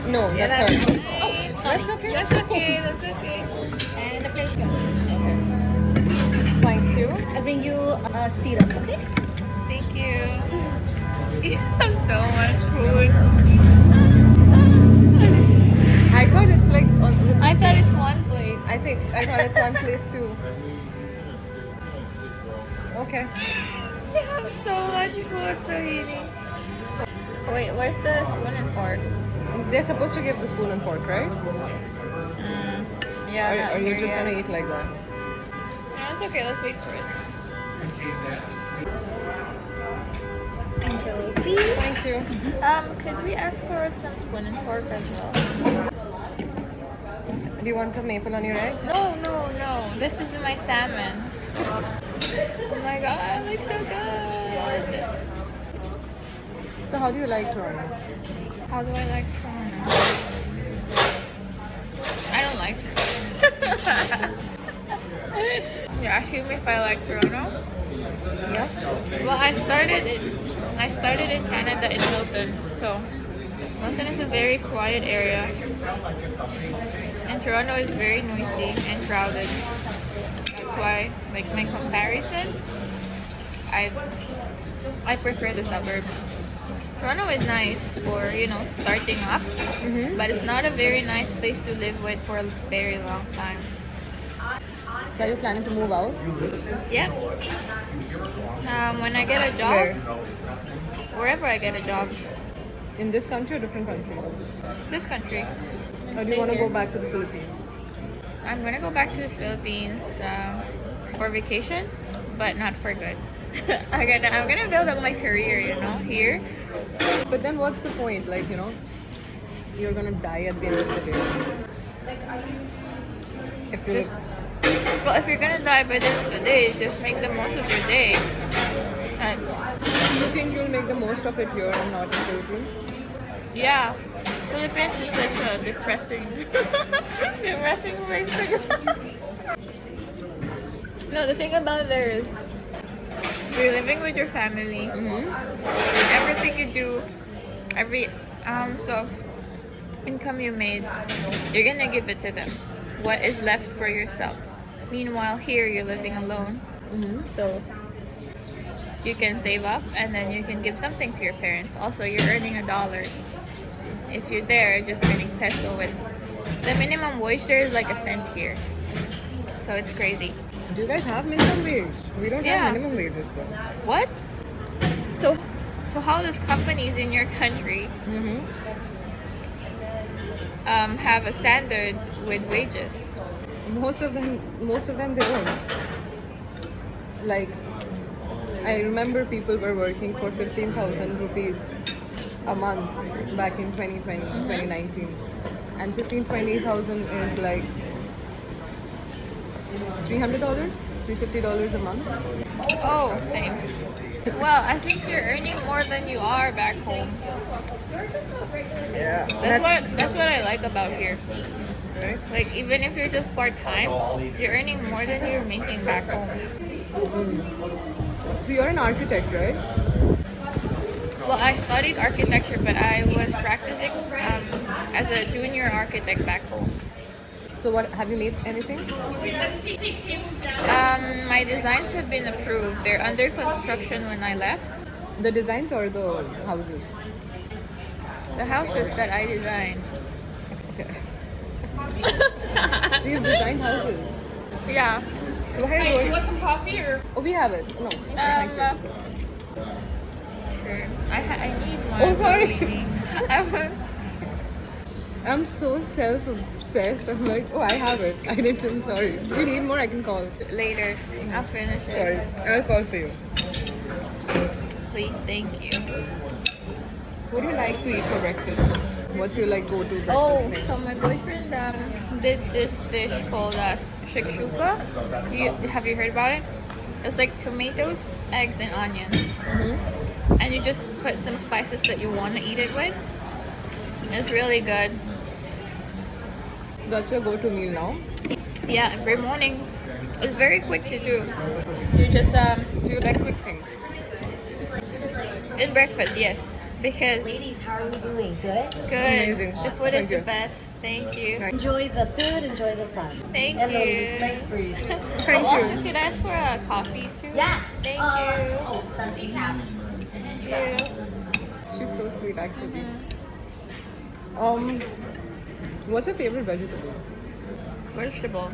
No, Yeah, that's that's her. fine. Oh, that's okay. That's okay. That's okay. And the plate. Okay. Thank you. I'll bring you a syrup, okay? Thank you. You have so much food. I thought it's like with the I thought same- it's one plate. I thought it's one plate too. Okay. You have so much food, Sohini. Wait, where's the spoon and fork? They're supposed to give the spoon and fork, right? Yeah. Or you're just gonna eat like that? No, it's okay. Let's wait for it. Anchovies. Thank you. Could we ask for some spoon and fork as well? Do you want some maple on your eggs? No. This is my salmon. Oh my god, it looks so good. So how do you like Toronto? How do I like Toronto? I don't like Toronto. You're asking me if I like Toronto? Yes. Well, I started in Canada in Milton, so Milton is a very quiet area, and Toronto is very noisy and crowded. That's why, like my comparison, I prefer the suburbs. Toronto is nice for starting up, but it's not a very nice place to live with for a very long time. So are you planning to move out? Yep. When I get a job, Where? wherever I get a job, In this country or different country? this country. Or do you want to go back to the Philippines? I'm gonna go back to the Philippines for vacation, but not for good. I'm gonna build up my career, here. But then what's the point? Like, you're gonna die at the end of the day. If you Just, well, if you're gonna die by the end of the day, just make the most of your day. you think you'll make the most of it here and not in Philippines? Yeah, Philippines is such a depressing place to go. No, the thing about there is you're living with your family. Everything you do, every so income you made, you're gonna give it to them. What is left for yourself? Meanwhile, here you're living alone, so you can save up and then you can give something to your parents. Also, you're earning $1. If you're there, just earning peso with the minimum wage there is like a cent here, so it's crazy. Do you guys have minimum wage? We don't Yeah. have minimum wages though. What? So how does companies in your country have a standard with wages? Most of them they don't. Like, I remember people were working for 15,000 rupees a month back in 2020, 2019. And 20,000 is like $300, $350 a month. Oh, same. Well, I think you're earning more than you are back home. Yeah. That's what I like about here. Right? Like, even if you're just part-time, you're earning more than you're making back home. So you're an architect, right? Well, I studied architecture, but I was practicing as a junior architect back home. So what have you made anything? My designs have been approved. They're under construction when I left. The designs or the houses? The houses that I designed. Okay. So you've designed houses. Yeah. So why are you Do you going? want some coffee or? Oh, we have it. No, thank you. Sure. I need one. Oh, sorry. I'm so self-obsessed. I'm like, oh, I have it. I need to. I'm sorry. If you need more, I can call. Later. I'll finish it. Sorry, I'll call for you. Please, thank you. What do you like to eat for breakfast? What's your go-to breakfast Oh, thing? so my boyfriend did this dish called shakshuka. Have you heard about it? It's like tomatoes, eggs, and onions. And you just put some spices that you want to eat it with. It's really good. That's your go-to meal now? Yeah, every morning. It's very quick to do. You just Do you like quick things? in breakfast, yes. because Ladies, how are we doing? Good? good. Amazing. The food is Thank the you. best. Thank you. Right. Enjoy the food, enjoy the sun. Thank and you. the nice breeze. Thank Also, you. could I ask for a coffee too? Yeah. Thank you. Oh, that's decaf. Thank you. She's so sweet, actually. Mhm. What's your favorite vegetable? Vegetable.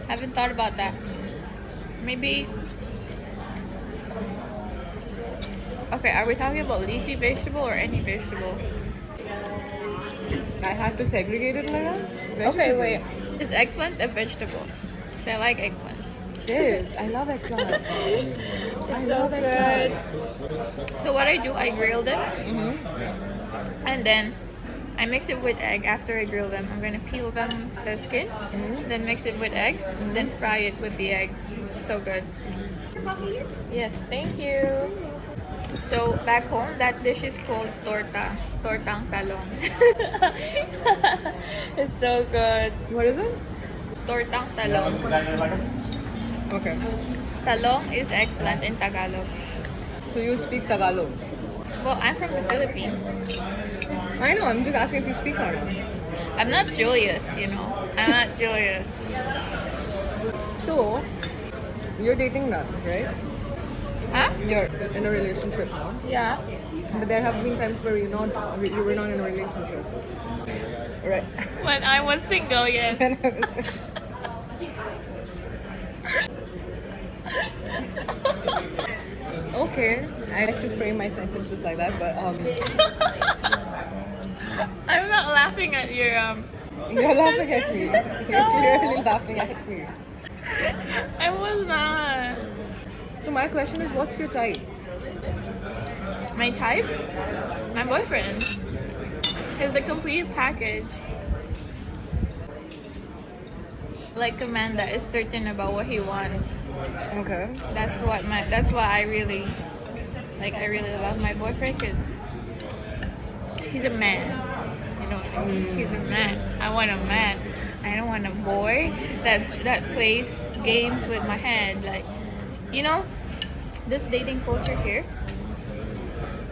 Haven't thought about that. Maybe. Okay, are we talking about leafy vegetable or any vegetable? I had to segregate it like that. Okay, Vegetable. wait. Is eggplant a vegetable? So I like eggplant. Yes, I love eggplant. It's so love good. eggplant. So what I do, I grill them, Mm-hmm. and then I mix it with egg. After I grill them, I'm gonna peel them the skin, then mix it with egg, then fry it with the egg. So good. Yes, thank you. So back home, that dish is called tortang talong. It's so good. What is it? Tortang talong. Okay. Talong is eggplant in Tagalog. So you speak Tagalog? Well, I'm from the Philippines. I know, I'm just asking if you speak or not. I'm not Julius, you know. I'm not Julius. So, you're dating now, right? Huh? You're in a relationship now. Yeah. But there have been times where you were not in a relationship. Right. When I was single, yes. And I was like, okay. I like to frame my sentences like that, but I'm not laughing at your you're laughing at me. You're clearly laughing at me. I was not. So my question is, what's your type? My type? My boyfriend. Is the complete package. Like Amanda is certain about what he wants. Okay. That's why I really love my boyfriend, because he's a man. You know what I mean? He's a man. I want a man. I don't want a boy that plays games with my head. Like, you know, this dating culture here,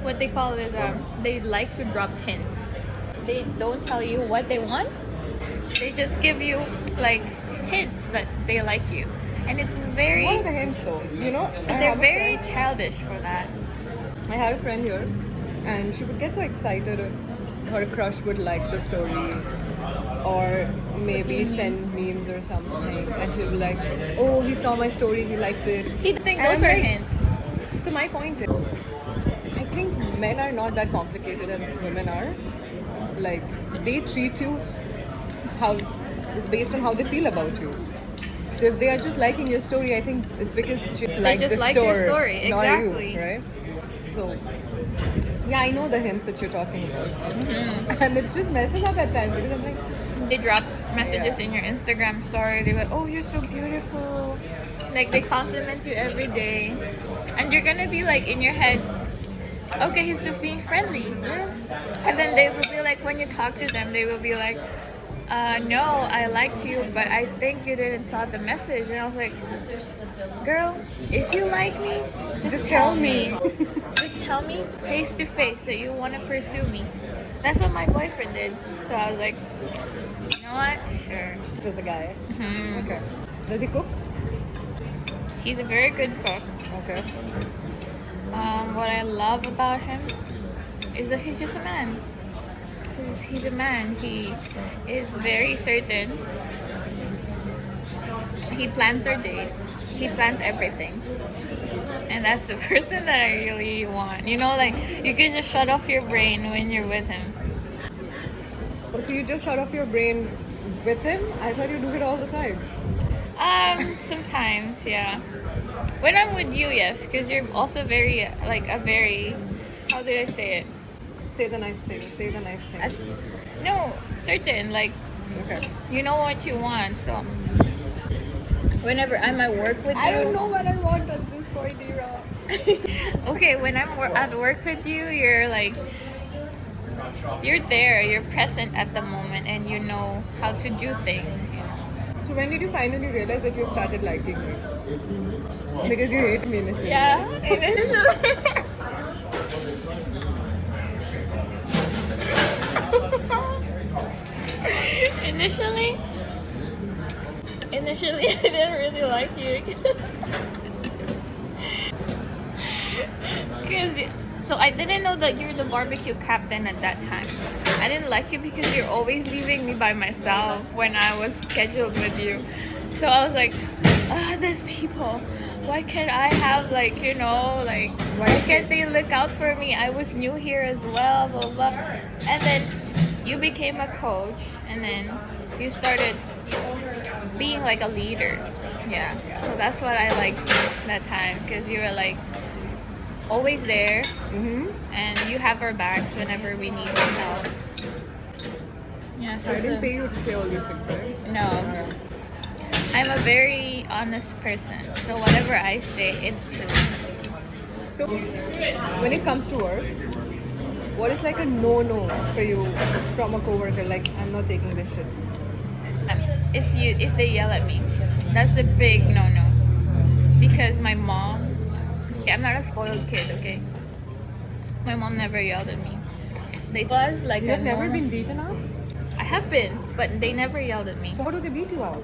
what they call is they like to drop hints. They don't tell you what they want. They just give you like hints that they like you, and it's very. What are the hints though? You know, They're very childish for that. I had a friend here, and she would get so excited if her crush would like the story, or maybe send memes or something, and she'd be like, "Oh, he saw my story, he liked it." See, the thing, And those I'm are like- hints. So my point is, I think men are not that complicated as women are. Like, they treat you how based on how they feel about you. So if they are just liking your story, I think it's because you just like just the like your story, not exactly. you, right? So yeah, I know the hints that you're talking about, Mhm. and it just messes up at times because I'm like, They drop messages in your Instagram story. They're like, "Oh, you're so beautiful." Like they compliment you every day, and you're gonna be like in your head, "Okay, he's just being friendly." And then they will be like, when you talk to them, they will be like, "No, I liked you, but I think you didn't saw the message." And I was like, "Girl, if you like me, just tell me. Just tell me face to face that you want to pursue me." That's what my boyfriend did. So I was like, you know what? Sure. "This is the guy." Mhm. Okay. Does he cook? He's a very good cook. Okay. What I love about him is that he's just a man. He's a man. He is very certain. He plans our dates. He plans everything. And that's the person that I really want. You know, like, you can just shut off your brain when you're with him. Oh, so you just shut off your brain with him? I thought you do it all the time. Sometimes, yeah. When I'm with you, yes, because you're also very, how did I say it? Say the nice thing. Say the nice thing. No, certain, like, Okay. you know what you want, so whenever I'm at work with you, I don't know what I want at this point, Eira. okay, when I'm at work with you, you're like, you're there, you're present at the moment, and you know how to do things, you know. So when did you finally realize that you started liking me? Because you hate me initially. Yeah, Initially, I didn't really like you. So I didn't know that you're the barbecue captain at that time. I didn't like you because you're always leaving me by myself when I was scheduled with you. So I was like, these people. Why can't I have like, why can't they look out for me? I was new here as well, blah blah. And then you became a coach, and then you started being like a leader. Yeah. So that's what I liked that time, because you were like always there, and you have our backs whenever we need some help. Yeah. So I didn't pay you to say all these things, right? No. I'm a very honest person, so whatever I say, it's true. So, when it comes to work, what is like a no-no for you from a coworker? Like, I'm not taking this shit. If they yell at me, that's the big no-no. Because my mom, I'm not a spoiled kid, okay? My mom never yelled at me. They was like You've never been beaten up? I have been, but they never yelled at me. How do they beat you up?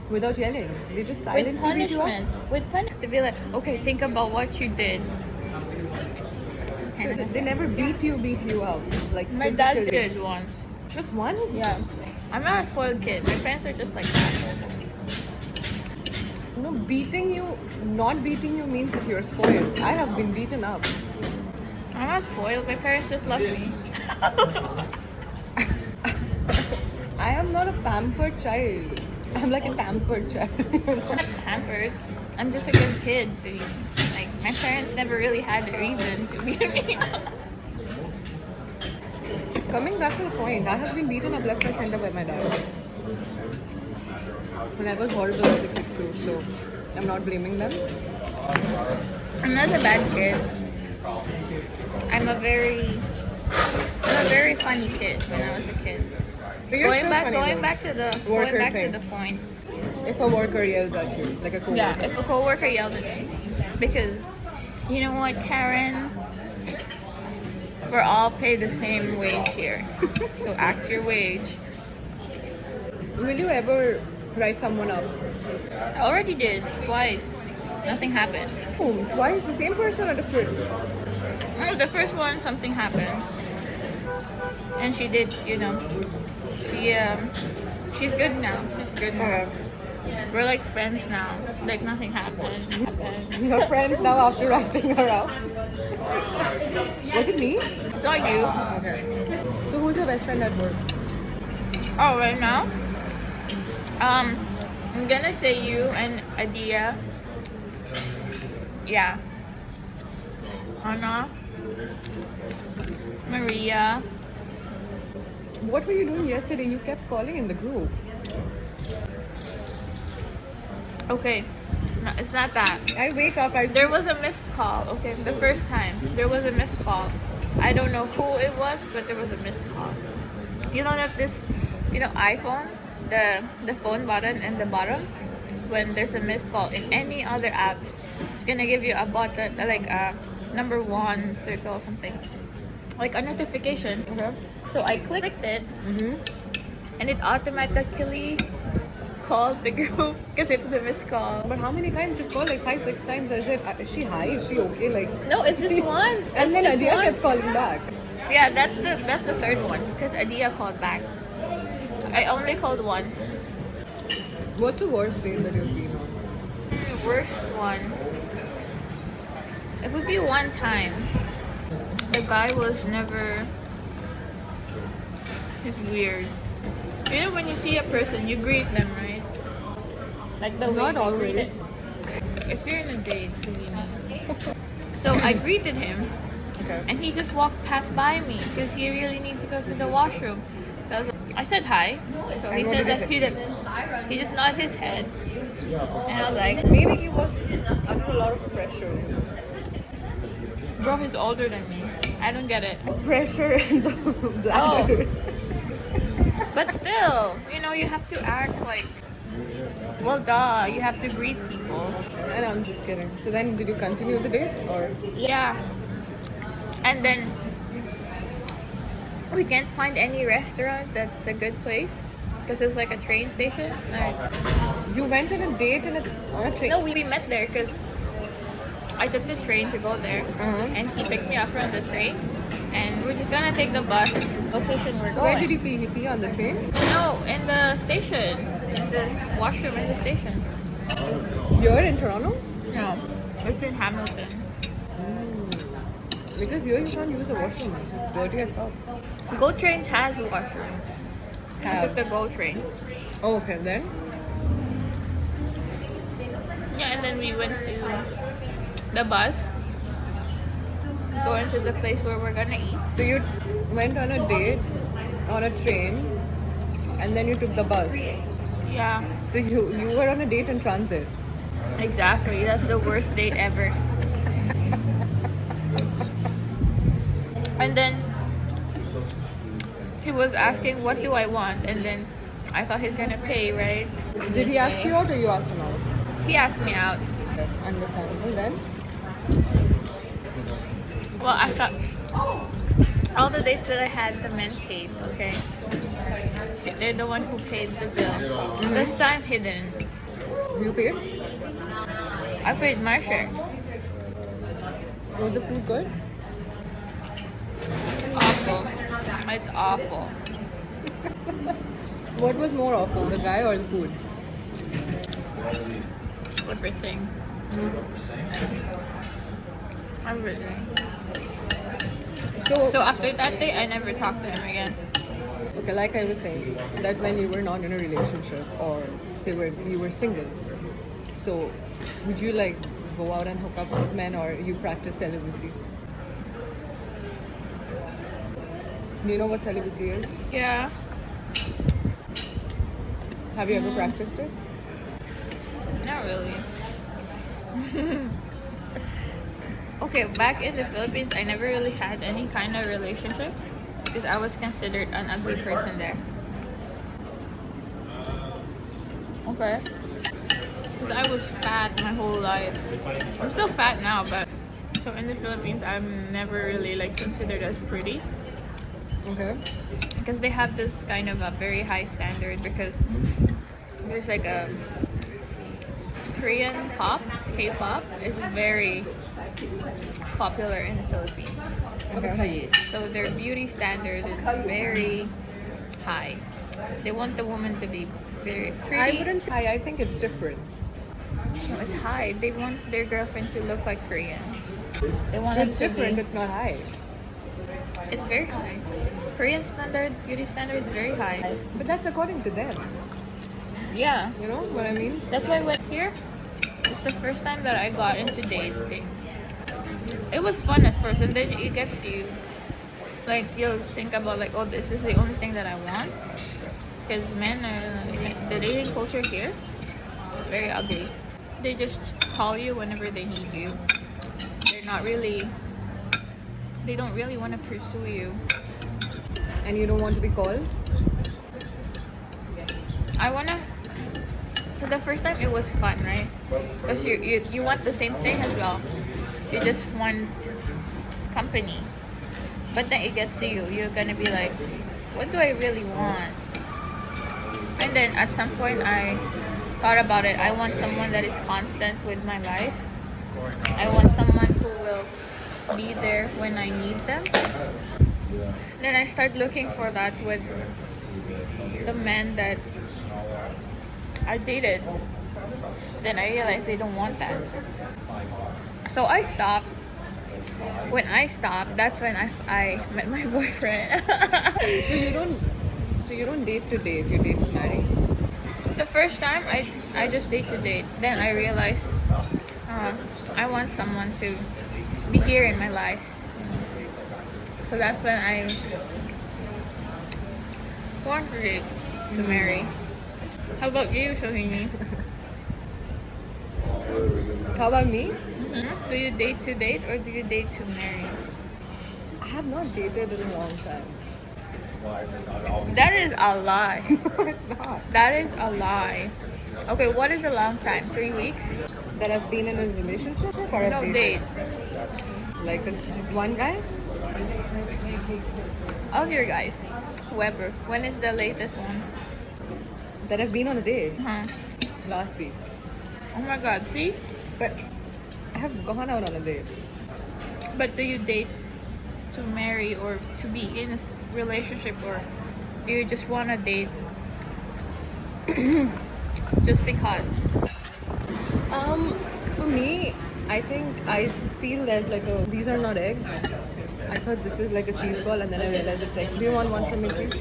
Without yelling? They just With silently beat you up? punishments. With punishment. They'd be like, okay, think about what you did. So they never beat you up? Like My dad physically? did once. Just once? Yeah. I'm not a spoiled kid. My parents are just like that. No, not beating you means that you're spoiled. I have been beaten up. I'm not spoiled. My parents just love me. I am not a pampered child. I'm like a pampered child. I'm not pampered. I'm just a good kid. So, like, my parents never really had a reason to beat me. Coming back to the point, I have been beaten up left, right, center by my dad. And I was horrible as a kid too, so I'm not blaming them. I'm not a bad kid. I'm a very funny kid when I was a kid. But you're still funny Going though. back to the Worker thing. point. If a worker yells at you, like a coworker. Yeah, if a coworker yelled at me, because you know what, Karen, we're all paid the same wage here, so act your wage. Will you ever write someone up? I already did twice. Nothing happened. Whom? Twice? The same person or different? No, the first one something happened, and she did. She's good now. She's good now. We're like friends now. Like nothing happened. You're friends now after writing her up? Was it me? It's not you. Okay. So who's your best friend at work? Oh, right now? I'm gonna say you and Adia. Yeah. Anna. Maria. What were you doing yesterday? You kept calling in the group. Okay. No, it's not that. I wake up, There was a missed call, okay? The first time. There was a missed call. I don't know who it was, but there was a missed call. You know that this, iPhone, the phone button in the bottom, when there's a missed call in any other apps, it's gonna give you a button, like a number 1 circle or something. Like a notification. Okay. So I clicked it, and it automatically called the group because it's the missed call. But how many times you called? Like 5-6 times. I said, is she high? Is she okay? Like. No, it's just once. And then It's just Adia once. kept calling back. Yeah, that's the third one because Adia called back. I only called once. What's the worst day that you've been on? The worst one. It would be one time. The guy was never. He's weird. You know when you see a person, you greet them, right? Like the way Not you greet always. it. If you're in a date, so you know. So I greeted him. Okay. And he just walked past by me because he really needed to go to the washroom. So I said hi. So he And what said did that he he just nodded his head. And I was like, Maybe he was under a lot of pressure. bro, he's older than me. I don't get it. Pressure in the bladder. But still, you have to act like, well, duh, you have to greet people. And I'm just kidding. So then, did you continue the date or? Yeah. And then we can't find any restaurant that's a good place because it's like a train station. You went on a date on a train? No, we met there because I took the train to go there, and he picked me up from the train, and we're just gonna take the bus location we're going. Where did he pee? He pee on the train? No, in the station, in the washroom in the station. You're in Toronto? No, it's in Hamilton. Because here you can't use the washroom. It's dirty as fuck. Go trains has washrooms. I took the Go train. Oh, okay, then? Yeah, and then we went to the bus, going to the place where we're gonna eat. So you went on a date on a train and then you took the bus. Yeah, So you were on a date in transit. exactly. That's the worst date ever. And then he was asking, what do I want? And then I thought he's gonna pay, right? Did he ask you out or you asked him out? He asked me out. Understandable. Then? Well, I thought all the dates that I had, the men paid, okay? They're the one who paid the bill. This time he didn't. You paid? I paid my share. Was the food good? Awful. It's awful. What was more awful, the guy or the food? Everything. Everything. So after that day, I never talked to him again. Okay, like I was saying, that when you were not in a relationship or say when you were single, so would you like go out and hook up with men or you practice celibacy? Do you know what celibacy is? Yeah. Have you ever practiced it? Not really. Okay, back in the Philippines, I never really had any kind of relationship because I was considered an ugly person there. Okay. Because I was fat my whole life. I'm still fat now, but so in the Philippines, I'm never really like considered as pretty. Okay. Because they have this kind of a very high standard because there's like a Korean pop, K-pop is very popular in the Philippines. Okay. So their beauty standard is very high. They want the woman to be very pretty. I wouldn't say I think it's different. No, it's high. They want their girlfriend to look like Koreans. They want So them it's to different, be- it's not high. It's very high. Korean standard, beauty standard is very high. But that's according to them. Yeah. You know what I mean? That's why I went here. It's the first time that I got into dating. It was fun at first, and then it gets to you. Like, you'll think about, like, oh, this is the only thing that I want. Because men are, the dating culture here is very ugly. They just call you whenever they need you. They're not really, they don't really want to pursue you. And you don't want to be called? I wanna. So the first time it was fun, right? Because you want the same thing as well. You just want company. But then it gets to you. You're gonna be like, what do I really want? And then at some point I thought about it. I want someone that is constant with my life. I want someone who will be there when I need them. Then I start looking for that with the men that I dated. Then I realized they don't want that. So I stopped. When I stopped, that's when I met my boyfriend. So you don't date to date, you date to marry. The first time I just date to date. Then I realized I want someone to be here in my life. So that's when I wanted to marry. How about you, Shohini? How about me? Do you date to date or do you date to marry? I have not dated in a long time. That is a lie. It's not. That is a lie. Okay, what is a long time? 3 weeks? That I've been in a relationship or No, I've date. dated? Like one guy? Okay, guys. Whoever. When is the latest one? That I've been on a date Huh. last week. Oh my god, see? But I have gone out on a date. But do you date to marry or to be in a relationship, or do you just want to date just because? For me, I think I feel there's like a, these are not eggs. I thought this is like a cheese ball, and then I realized it's like, do you want one from me, please?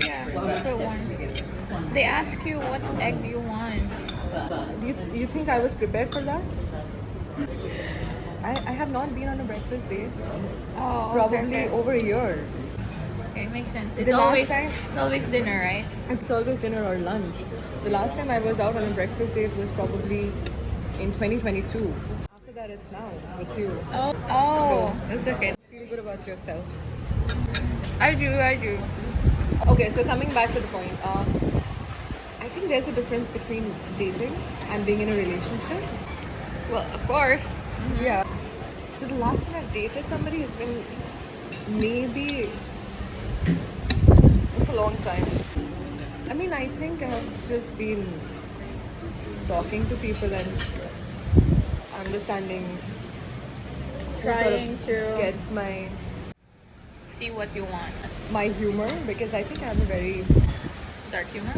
Yeah, for one. They ask you what egg do you want. You think I was prepared for that? I have not been on a breakfast date. Oh, Probably over a year. Okay, makes sense. The last time- it's always dinner, right? It's always dinner or lunch. The last time I was out on a breakfast date was probably in 2022. After that, it's now with you. Oh, So- it's okay. Feel good about yourself. I do. Okay, so coming back to the point, I think there's a difference between dating and being in a relationship. Well, of course. Yeah. So the last time I've dated somebody has been maybe, it's a long time. I mean, I think I've just been talking to people and understanding who sort Trying of to- gets See what you want. my humor, because I think I have a very Dark humor.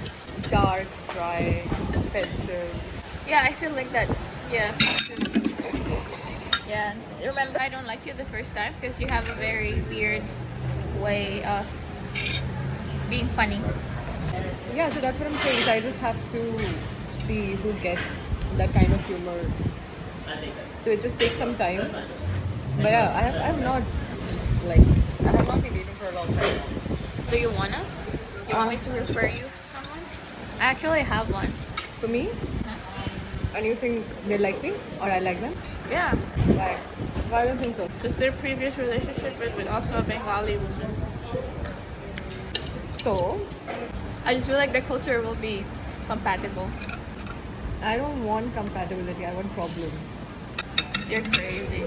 dark, dry, offensive. Yeah, I feel like that. Yeah. Yeah. Remember, I don't like you the first time because you have a very weird way of being funny. Yeah, so that's what I'm saying. So I just have to see who gets that kind of humor. So it just takes some time. But yeah, I have not been dating for a long time. Do you wanna? You want me to refer you to someone? I actually have one. For me, and you think they like me or I like them? Yeah. Like, I don't think so. Because their previous relationship was with also a Bengali woman. So I just feel like the culture will be compatible. I don't want compatibility. I want problems. You're crazy.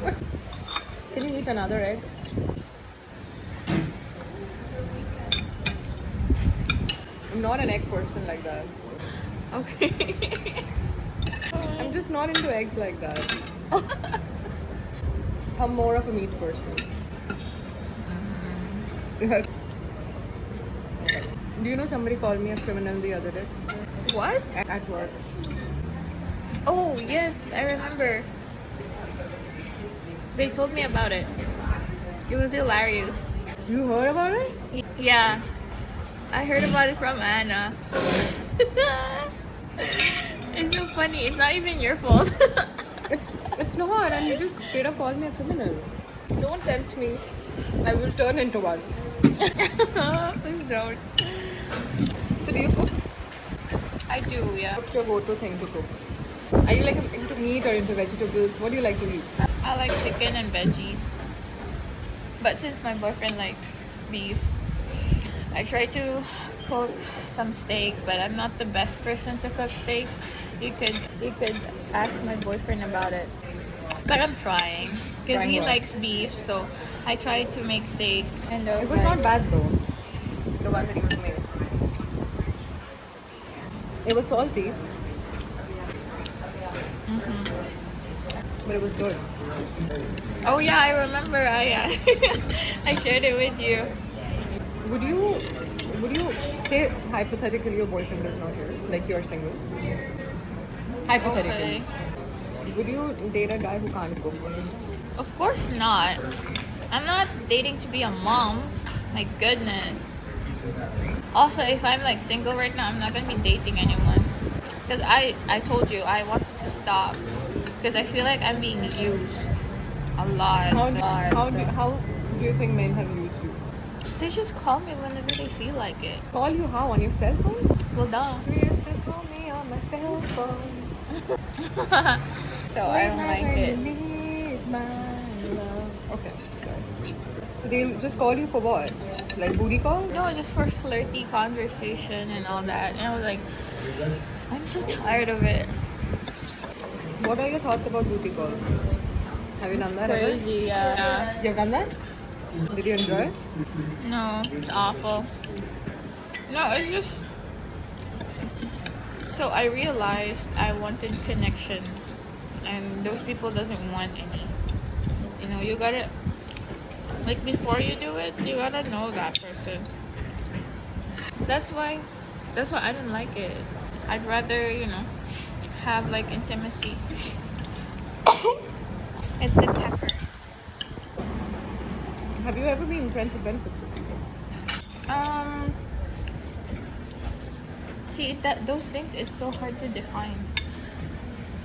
Can you eat another egg? I'm not an egg person like that. Okay. I'm just not into eggs like that. I'm more of a meat person. Do you know somebody called me a criminal the other day What? at work? Oh, yes, I remember. They told me about it. It was hilarious. You heard about it? Yeah. I heard about it from Anna. It's so funny. It's not even your fault. It's not, and you just straight up called me a criminal. Don't tempt me. I will turn into one. Please don't. So do you cook? I do, yeah. What's your go-to thing to cook? Are you like into meat or into vegetables? What do you like to eat? I like chicken and veggies. But since my boyfriend likes beef, I try to cook some steak, but I'm not the best person to cook steak. You could ask my boyfriend about it. But I'm trying. Because Trying he what? likes beef, so I try to make steak. And It was not bad though. The one that he was made. It was salty, but it was good. Oh yeah, I remember. I shared it with you. Would you say hypothetically your boyfriend is not here, like you're single? Hypothetically, would you date a guy who can't cook? Of course not. I'm not dating to be a mom. My goodness. Also, if I'm like single right now, I'm not gonna be dating anyone. Because I told you I wanted to stop. Because I feel like I'm being used a lot. How do you think men have used you? They just call me whenever they feel like it. Call you how, on your cell phone? Well, duh. You used to call me on my cell phone. So I don't like it. Need my love. Okay, sorry. So they just call you for what? Like booty call? No, just for flirty conversation and all that. And I was like, I'm so tired of it. What are your thoughts about booty call? Have you done that ever? Crazy, yeah. You've done that? Did you enjoy? No, it's awful. No, it's just so I realized I wanted connection, and those people doesn't want any. You know, you gotta like before you do it, you gotta know that person. That's why I didn't like it. I'd rather, you know, have like intimacy. It's the pepper. Have you ever been friends with benefits with people? See that those things it's so hard to define.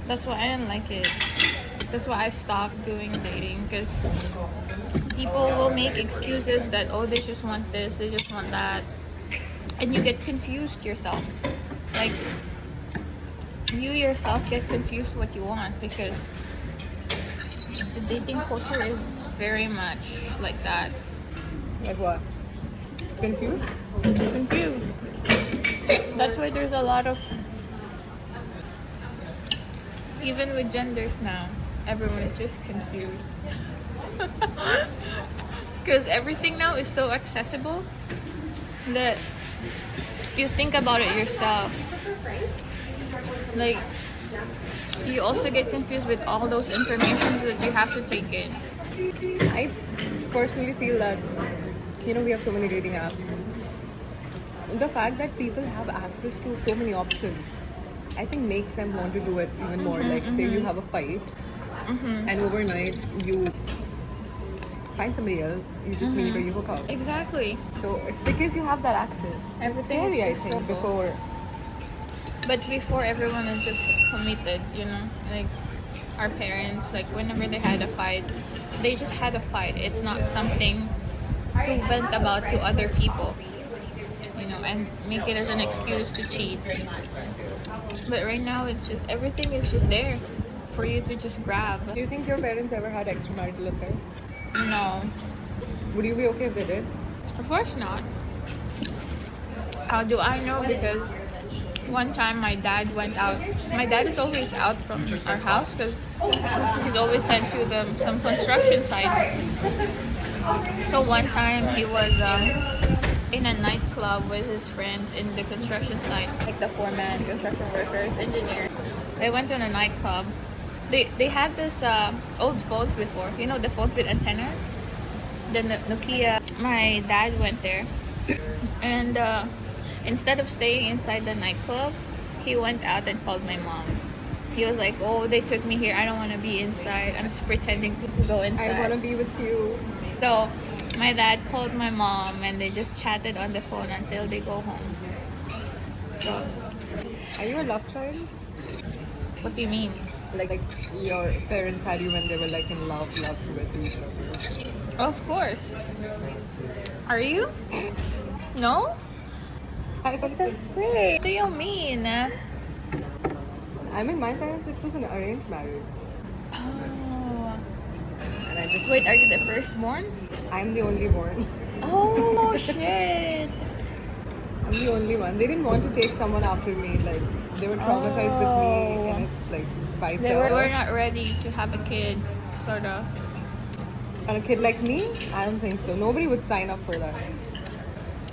That's why I didn't like it. That's why I stopped doing dating, because people will make excuses that oh they just want this, they just want that, and you get confused yourself. Like you yourself get confused what you want, because the dating culture is very much like that. Like what? Confused? Confused. That's why there's a lot of, even with genders now, everyone is just confused. Because everything now is so accessible that you think about it yourself. Like, you also get confused with all those informations that you have to take in. I personally feel that, you know, we have so many dating apps. The fact that people have access to so many options, I think makes them want to do it even more. Like, say you have a fight, and overnight you find somebody else, you just meet or you hook up. Exactly. So it's because you have that access. So it's Everything is scary, I just think, so- before. But before, everyone is just committed, you know? Like, our parents, like, whenever they had a fight, they just had a fight. It's not something to vent about to other people, you know, and make it as an excuse to cheat. But right now, it's just, everything is just there for you to just grab. Do you think your parents ever had extramarital affair? No, Would you be okay if they did? of course not. How do I know? Because one time my dad went out. My dad is always out from our house because he's always sent to some construction sites. So one time he was in a nightclub with his friends in the construction site, like the foreman, construction workers, engineers. They went on a nightclub. They had this old phones before, you know, the phones with antennas. The Nokia. My dad went there, and instead of staying inside the nightclub, he went out and called my mom. He was like, "Oh, they took me here. I don't want to be inside. I'm just pretending to go inside." I want to be with you. So my dad called my mom, and they just chatted on the phone until they go home. So, Are you a love child? what do you mean? Like your parents had you when they were like in love with each other. Of course. Are you? No? What the frick? What do you mean? I mean, my parents, it was an arranged marriage. Oh. And I just, Wait, are you the firstborn? I'm the only born. Oh shit. I'm the only one. They didn't want to take someone after me. Like, they were traumatized with me and it, like, by They itself. were not ready to have a kid, sort of. And a kid like me? I don't think so. Nobody would sign up for that.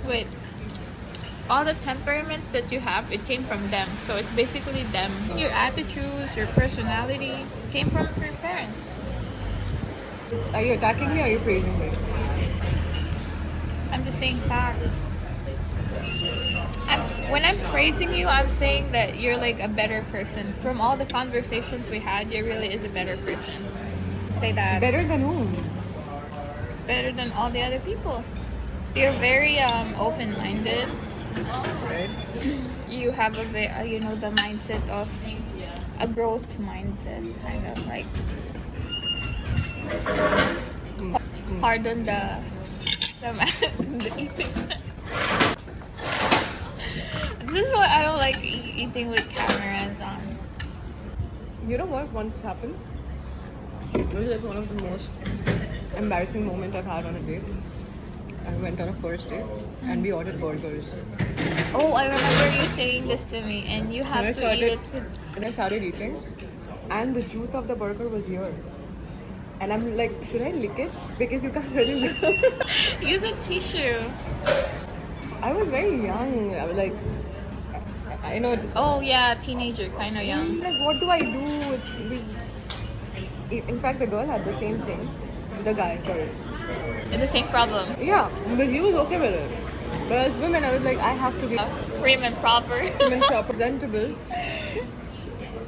Wait. All the temperaments that you have, it came from them. So it's basically them. Your attitudes, your personality came from your parents. Are you attacking me or are you praising me? I'm just saying facts. When I'm praising you, I'm saying that you're like a better person. From all the conversations we had, you really is a better person. Say that. Better than whom? Better than all the other people. You're very open-minded. Right? You have you know, the mindset of a growth mindset, kind of like. Pardon the eating. This is why I don't like eating with cameras on. You know what once happened? It was like one of the most embarrassing moments I've had on a date. I went on a first date and we ordered burgers. Oh, I remember you saying this to me, and you have to eat it with. And I started eating, and the juice of the burger was here. And I'm like, should I lick it? Because you can't really lick it. Use a tissue. I was very young. I was like, I know. Oh yeah, teenager, kind of young. Like, what do I do? In fact, the girl had the same thing. The guy, sorry. It's the same problem. Yeah, but he was okay with it. But as women, I was like, I have to be Prim and proper. women presentable.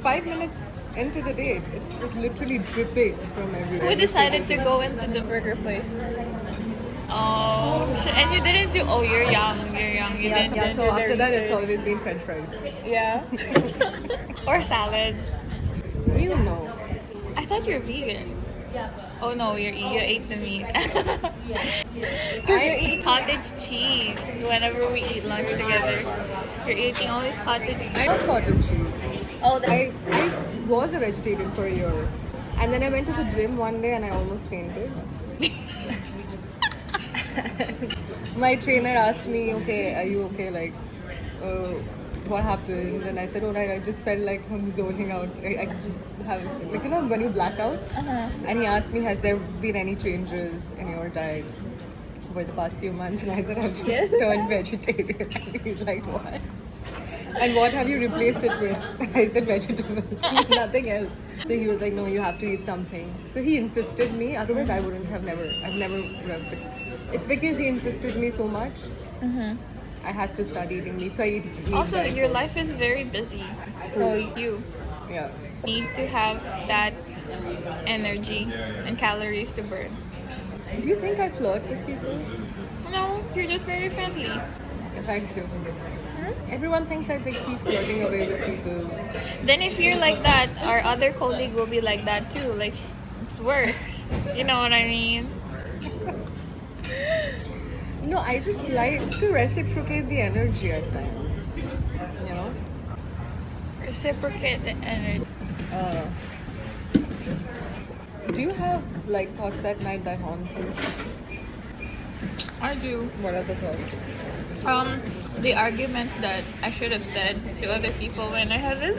5 minutes into the date, it's literally dripping from everywhere. We decided to go into the burger place. Oh, and you didn't do. Oh, you're young. You're young. You didn't. Yeah, do so the after that, it's research. always been French fries. Yeah. Or salad. You know. I thought you were vegan. Oh no, you ate the meat. Because you eat cottage cheese whenever we eat lunch together. You're eating all this cottage cheese. I love cottage cheese. Oh, I was a vegetarian for a year. And then I went to the gym one day and I almost fainted. My trainer asked me, okay, are you okay? Like, what happened? And I said, alright, I just felt like I'm zoning out. I just have, like, you know, when you black out. And he asked me, has there been any changes in your diet over the past few months? And I said, I've just turned vegetarian. And he's like, what? And what have you replaced it with? I said vegetables, nothing else. So he was like, no, you have to eat something. So he insisted me, otherwise I've never loved it. It's because he insisted me so much. I had to start eating meat, so I eat meat. Also, very your close. life is very busy. So you Yeah. need to have that energy and calories to burn. Do you think I flirt with people? No, you're just very friendly. Thank you. Everyone thinks I keep flirting away with people. Then if you're like that, our other colleague will be like that too. Like, it's worse. You know what I mean? No, I just like to reciprocate the energy at times. You know? Reciprocate the energy. Do you have like thoughts at night that haunts you? I do. What are the thoughts? The arguments that I should have said to other people when I had this.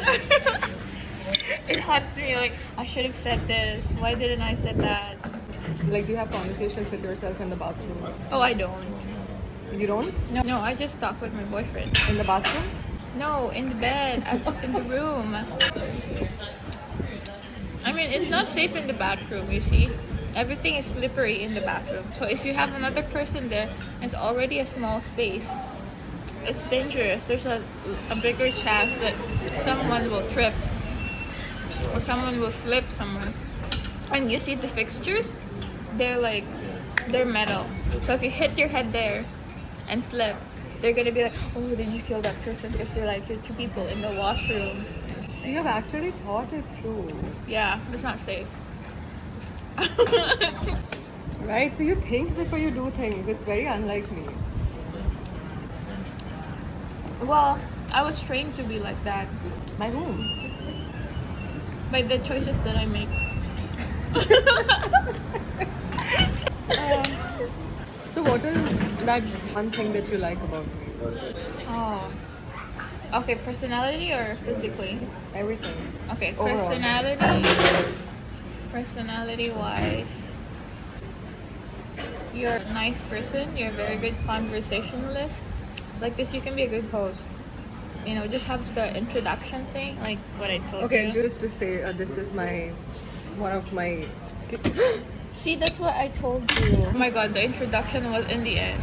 It haunts me. Like, I should have said this. Why didn't I say that? Like, do you have conversations with yourself in the bathroom? Oh, I don't. You don't? No, I just talk with my boyfriend. In the bathroom? No, in the bed, in the room. I mean, it's not safe in the bathroom, you see. Everything is slippery in the bathroom. So if you have another person there, it's already a small space. It's dangerous. There's a bigger chance that someone will trip or someone will slip somewhere. And you see the fixtures, they're metal. So if you hit your head there and slip, they're gonna be like, oh, did you kill that person? Because you're two people in the washroom. So you have actually thought it through. Yeah, it's not safe. Right? So you think before you do things. It's very unlike me. Well, I was trained to be like that By whom? by the choices that I make. So what is that one thing that you like about me? Oh. Okay, personality or physically? Everything. Okay, Overall. personality wise, you're a nice person, you're a very good conversationalist. Like this, you can be a good host. You know, just have the introduction thing, like what I told Okay, you. just to say, this is one of my. See, that's what I told you. Oh my god, the introduction was in the end.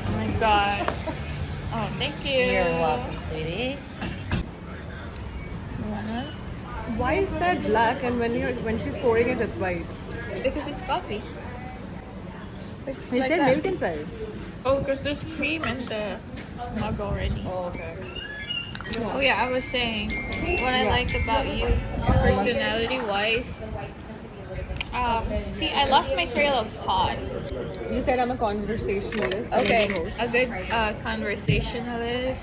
Oh my god. Oh, thank you. You're welcome, sweetie. You wanna? Why is that black and when she's pouring it, it's white? Because it's coffee. It's Is like there that. milk inside? Oh, because there's cream in the mug already. Oh, okay. Oh yeah, I was saying what I liked about you, personality wise. See, I lost my trail of thought. You said I'm a conversationalist. I'm Okay, a host. a good conversationalist.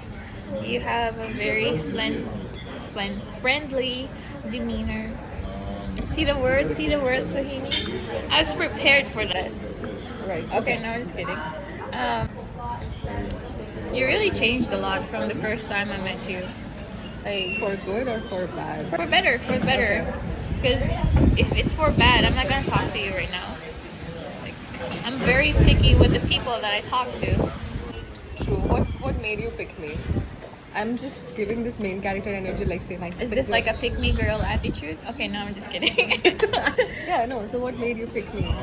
You have a very friendly demeanor. See the word, Sahini? I was prepared for this. Right. Okay, no, I'm just kidding. You really changed a lot from the first time I met you. Like, For good or for bad? for better. Because if it's for bad, I'm not gonna talk to you right now. Like, I'm very picky with the people that I talk to. True. What made you pick me? I'm just giving this main character energy, like say like. Is this like a pick me girl attitude? Okay, no, I'm just kidding. Yeah, no. So what made you pick me?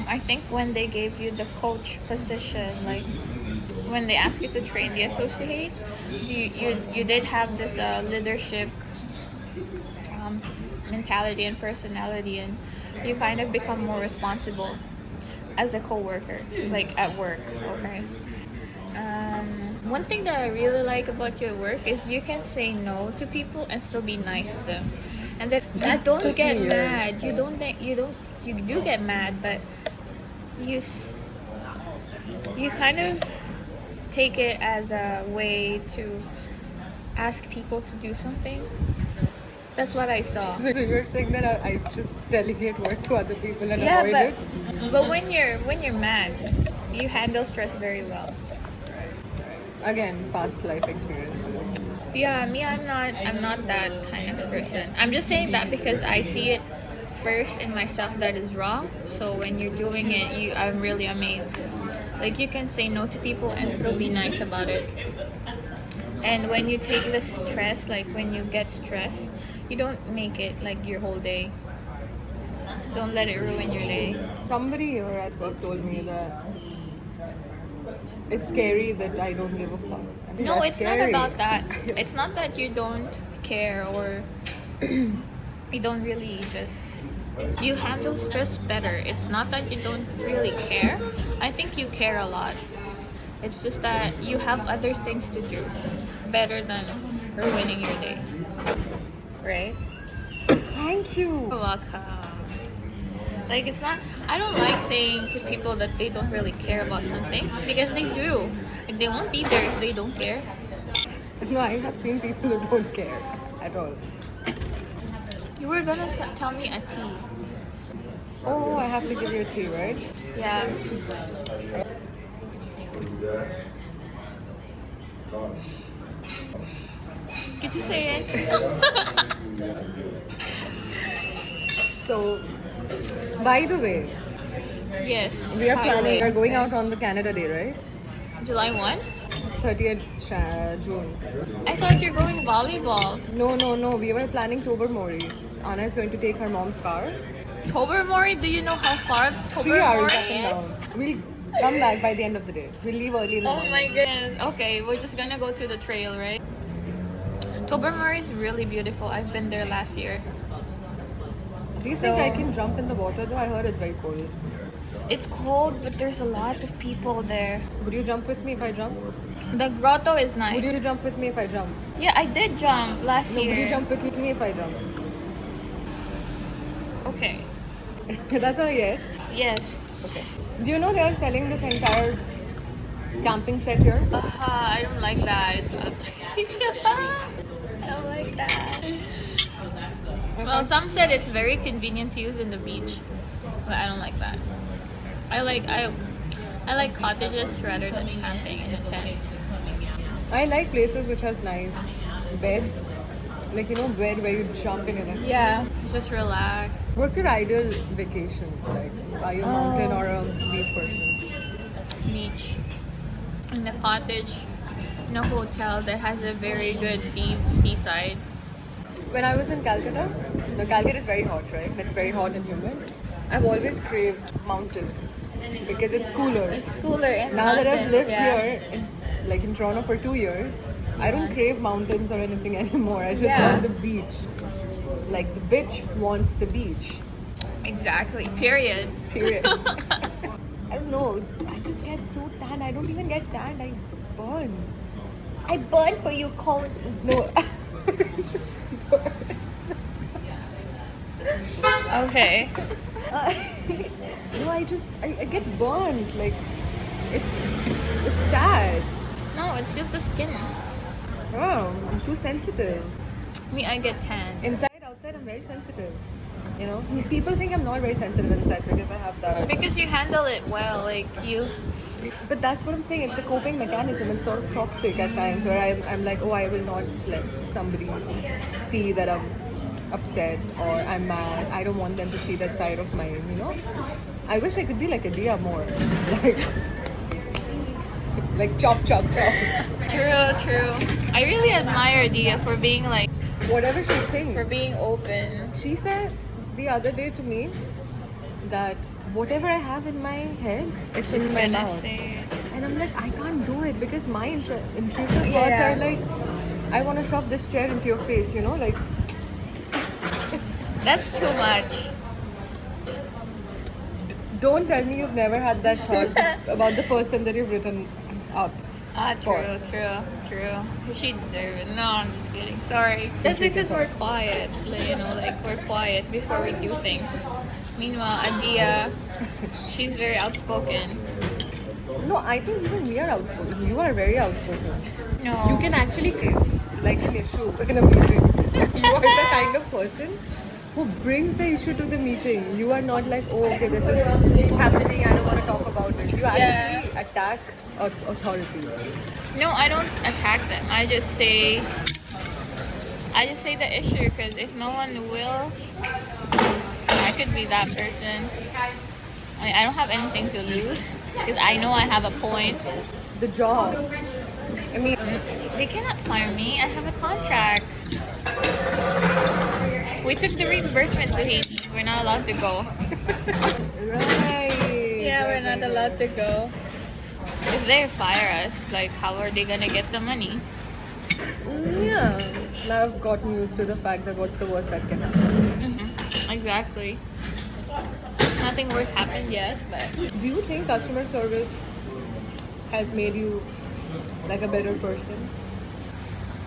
I think when they gave you the coach position, like when they asked you to train the associate, you did have this leadership mentality and personality, and you kind of become more responsible as a coworker, like at work. Okay. One thing that I really like about your work is you can say no to people and still be nice to them, and that you don't took get me mad. years. You do get mad, but you kind of take it as a way to ask people to do something. That's what I saw. So you're saying that I just delegate work to other people and Yeah, avoid it? but when you're mad, you handle stress very well. Again, past life experiences. Yeah, me, I'm not that kind of person. I'm just saying that because I see it first in myself that is wrong. So when you're doing it, I'm really amazed. Like you can say no to people and still be nice about it. And when you take the stress, like when you get stressed, you don't make it like your whole day. Don't let it ruin your day. Somebody here at work told me that it's scary that I don't give a fuck. I mean, No, that's it's not scary. about that. It's not that you don't care or you don't really just. You handle stress better. It's not that you don't really care. I think you care a lot. It's just that you have other things to do better than ruining your day. Right? Thank you. You're welcome. Like it's not. I don't like saying to people that they don't really care about something because they do. Like they won't be there if they don't care. No, I have seen people who don't care at all. You were gonna tell me a tea. Oh, I have to give you a tea, right? Yeah. Could you say it? So, by the way, Yes. we are by the planning. way. We are going out on the Canada Day, right? July 1? 30th June. I thought you're going volleyball. No. We were planning Tobermory. Anna is going to take her mom's car. Tobermory, do you know how far 3 hours Tobermory up and is? down. We'll come back by the end of the day. We'll leave early in the Oh morning. my goodness. Okay, we're just gonna go to the trail, right? Tobermory is really beautiful. I've been there last year. Do you think I can jump in the water though? I heard it's very cold. It's cold, but there's a lot of people there. Would you jump with me if I jump? The grotto is nice. Would you jump with me if I jump? Yeah, I did jump last No, year. would you jump with me if I jump? Okay. That's a yes. Yes. Okay. Do you know they are selling this entire camping set here? I don't like that. It's ugly. I don't like that. Well, some said it's very convenient to use in the beach, but I don't like that. I like cottages rather than camping in a tent. I like places which has nice beds. Like, you know, bed where you jump in it. Yeah, just relax. What's your ideal vacation? Like, are you a mountain or a beach person? Beach. In a cottage, in a hotel that has a very good seaside. When I was in Calcutta, the Calcutta is very hot, right? It's very hot and humid. I've always craved mountains because it's cooler. It's cooler in Now that I've mountains, lived yeah. here, like in Toronto for 2 years, I don't crave mountains or anything anymore. I just Yeah. want the beach. Like the bitch wants the beach. Exactly. Period. Period. I don't know. I just get so tan. I don't even get tan. I burn. I burn for you, Colin. No. Just burn. Okay. No, I get burnt. Like it's sad. No, it's just the skin. Oh, I'm too sensitive. Me, I get tan. Inside, outside, I'm very sensitive. You know, people think I'm not very sensitive inside because I have that. Because you handle it well, like you. But that's what I'm saying. It's a coping mechanism. It's sort of toxic at times where I'm like, oh, I will not let somebody see that I'm upset or I'm mad. I don't want them to see that side of mine, you know? I wish I could be like a Dia more. Like, like chop, chop, chop. True. I really admire Dia for being like, Whatever she thinks. for being open. She said the other day to me that whatever I have in my head, it's in my mouth. And I'm like, I can't do it because my intrusive thoughts Yeah. are like, I want to shove this chair into your face, you know? Like, That's too much. don't tell me you've never had that thought about the person that you've written up. True. She deserves it. No, I'm just kidding. Sorry. That's because we're quiet. Like, you know, like we're quiet before we do things. Meanwhile, Adia, she's very outspoken. No, I think even we are outspoken. You are very outspoken. No. You can actually create like an issue in a meeting. You are the kind of person who brings the issue to the meeting. You are not like, oh, okay, this is happening, I don't want to talk about it. You actually attack authorities. No, I don't attack them. I just say the issue because if no one will, I could be that person. I don't have anything to lose because I know I have a point. The job. I mean, They cannot fire me. I have a contract. We took the reimbursement to Haiti. We're not allowed to go. right. Yeah, we're right, not right, allowed to go. If they fire us, like, how are they gonna get the money? Yeah. Now I've gotten used to the fact that what's the worst that can happen. Exactly. Nothing worse happened yet, but Do you think customer service has made you like a better person?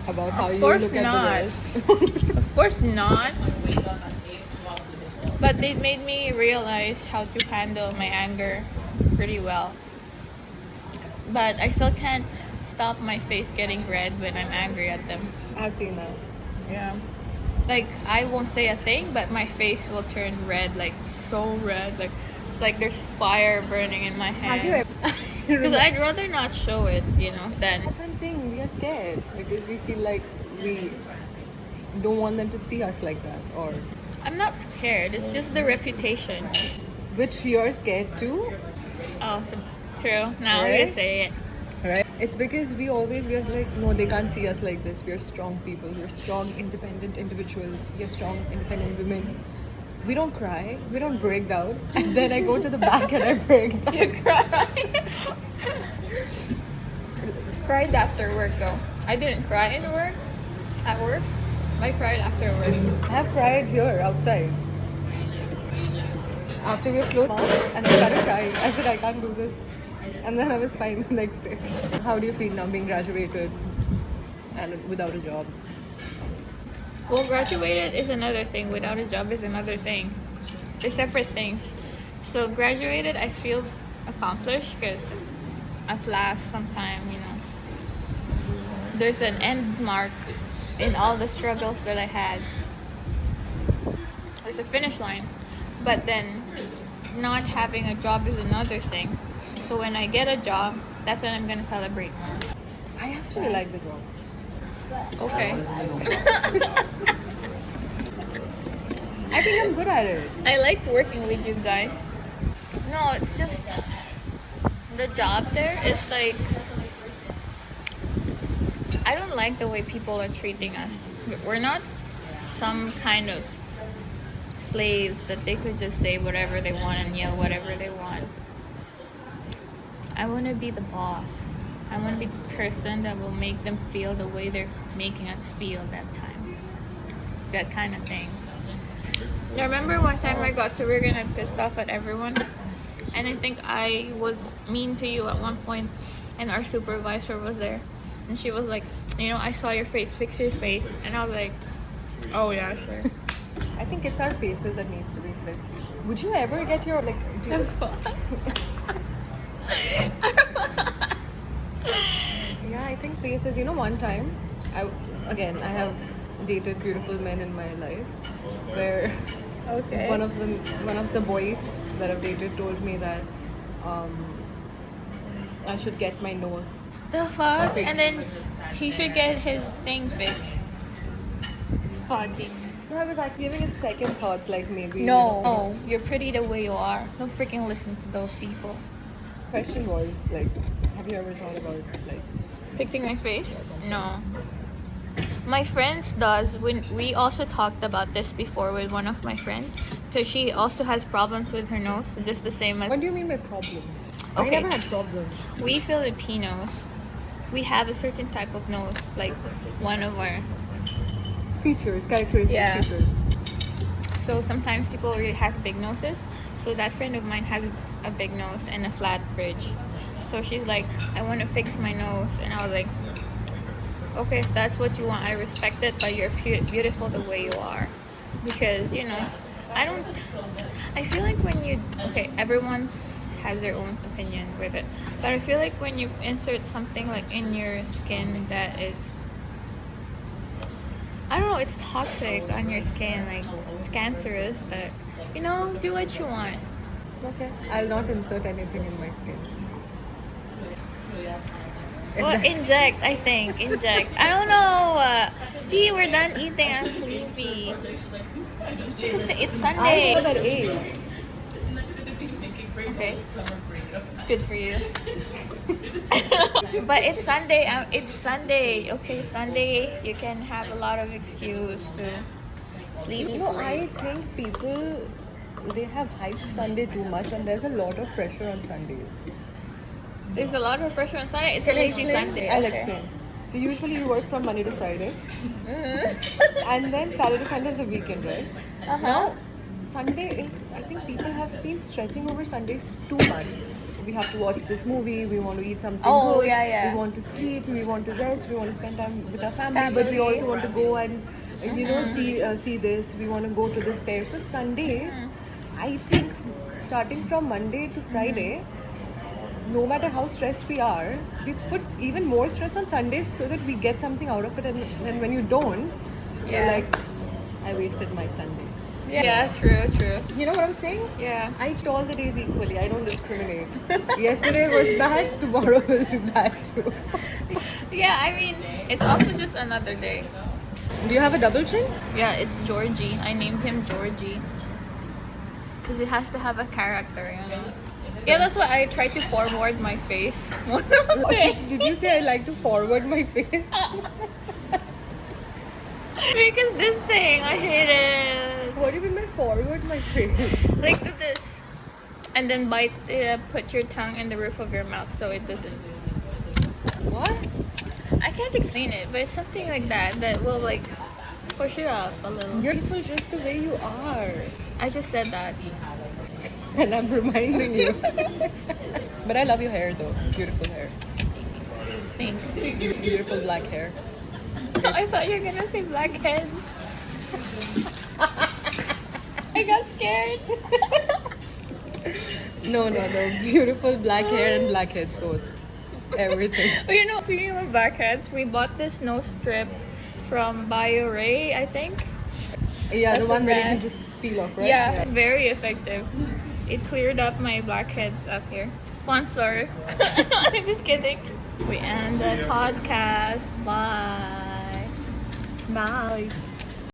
About how you course look at not. the world? of course not. But they made me realize how to handle my anger pretty well. But I still can't stop my face getting red when I'm angry at them. I've seen that. Yeah. Like, I won't say a thing, but my face will turn red, like so red. Like, it's like there's fire burning in my Have you head. ever? Because I'd rather not show it, you know, than. That's what I'm saying. We are scared because we feel like we don't want them to see us like that, or I'm not scared, it's just the reputation. which you're scared too, Oh, so true. Now Right? you say it. right? It's because we're like, no, they can't see us like this. We're strong people. We're strong, independent individuals. We are strong, independent women. We don't cry. We don't break down. And then I go to the back and I break down. You cry. Cried after work though. I didn't cry at work. I cried after work. I have cried here outside. After we were closed, and I started crying. I said, I can't do this. And then I was fine the next day. How do you feel now being graduated and without a job? Well, graduated is another thing. Without a job is another thing. They're separate things. So graduated, I feel accomplished because at last, sometime, you know, there's an end mark in all the struggles that I had. There's a finish line. But then, not having a job is another thing. So when I get a job, that's when I'm gonna celebrate more. I actually like the job. Okay. I think I'm good at it. I like working with you guys. No, it's just the job there is like I don't like the way people are treating us. We're not some kind of slaves that they could just say whatever they want and yell whatever they want. I want to be the boss. I want to be the person that will make them feel the way they're making us feel that time. That kind of thing. I remember one time I got to work and I pissed off at everyone. And I think I was mean to you at one point, and our supervisor was there. And she was like, you know, I saw your face, fix your face. And I was like, oh yeah, sure. I think it's our faces that needs to be fixed. Would you ever get your like? Do you, yeah, I think faces. You know, one time, I have dated beautiful men in my life, where Okay. One of the boys that I've dated told me that I should get my nose. The fuck? Fixed. And then he should get his thing fixed. Fucking. No, I was actually giving it second thoughts, like maybe. No, you're pretty the way you are. Don't freaking listen to those people. Question was like, have you ever thought about like Fixing my face? No. My friends does. When we also talked about this before with one of my friends, because she also has problems with her nose, just the same as What do you mean by problems? I Okay. never had problems. we Filipinos. We have a certain type of nose, like one of our. Features, characteristic Yeah. features. So sometimes people really have big noses. So that friend of mine has a big nose and a flat bridge. So she's like, I want to fix my nose, and I was like, okay, if that's what you want, I respect it, but you're beautiful the way you are. Because I feel like when you, okay, everyone's has their own opinion with it, but I feel like when you insert something like in your skin that is, I don't know, it's toxic on your skin, like it's cancerous, but do what you want. Okay. I'll not insert anything in my skin. Well, inject, I think. Inject. I don't know. See, we're done eating. I'm sleepy. It's I Sunday. go at 8. Okay. Good for you. But it's Sunday. It's Sunday. Okay, Sunday. You can have a lot of excuse to sleep. I think people they have hyped Sunday too much, and there's a lot of pressure on Sundays. There's a lot of pressure on Sunday. It's a lazy Sunday. I'll Okay. explain. So usually you work from Monday to Friday, Mhm. and then Saturday, Sunday is a weekend, right? Uh-huh. Sunday is, I think people have been stressing over Sundays too much. We have to watch this movie, we want to eat something Oh, good, yeah. we want to sleep, we want to rest, we want to spend time with our family, but we also want to go and see this, we want to go to this fair. So Sundays, I think starting from Monday to Friday, no matter how stressed we are, we put even more stress on Sundays so that we get something out of it, and then when you don't, you're Yeah. like, I wasted my Sunday. Yeah, true. You know what I'm saying? Yeah. I eat all the days equally. I don't discriminate. Yesterday was bad, tomorrow will be bad too. Yeah, I mean, it's also just another day. Do you have a double chin? Yeah, it's Georgie. I named him Georgie. Because it has to have a character. Yeah, that's why I try to forward my face. Did you say I like to forward my face? Because this thing, I hate it. What do you mean by forward my face? Like do this. And then put your tongue in the roof of your mouth so it doesn't. What? I can't explain it, but it's something like that will like push it up a little. You're beautiful just the way you are. I just said that. And I'm reminding you. But I love your hair though. Beautiful hair. Thanks. Beautiful black hair. So I thought you were gonna say blackheads. I got scared. No. Beautiful black hair and blackheads both. Everything. But speaking of blackheads, we bought this nose strip from BioRay, I think. Yeah, That's the one the that you can brand. just peel off, right? Yeah, it's very effective. It cleared up my blackheads up here. Sponsor. I'm just kidding. We end the podcast. Bye. Bye.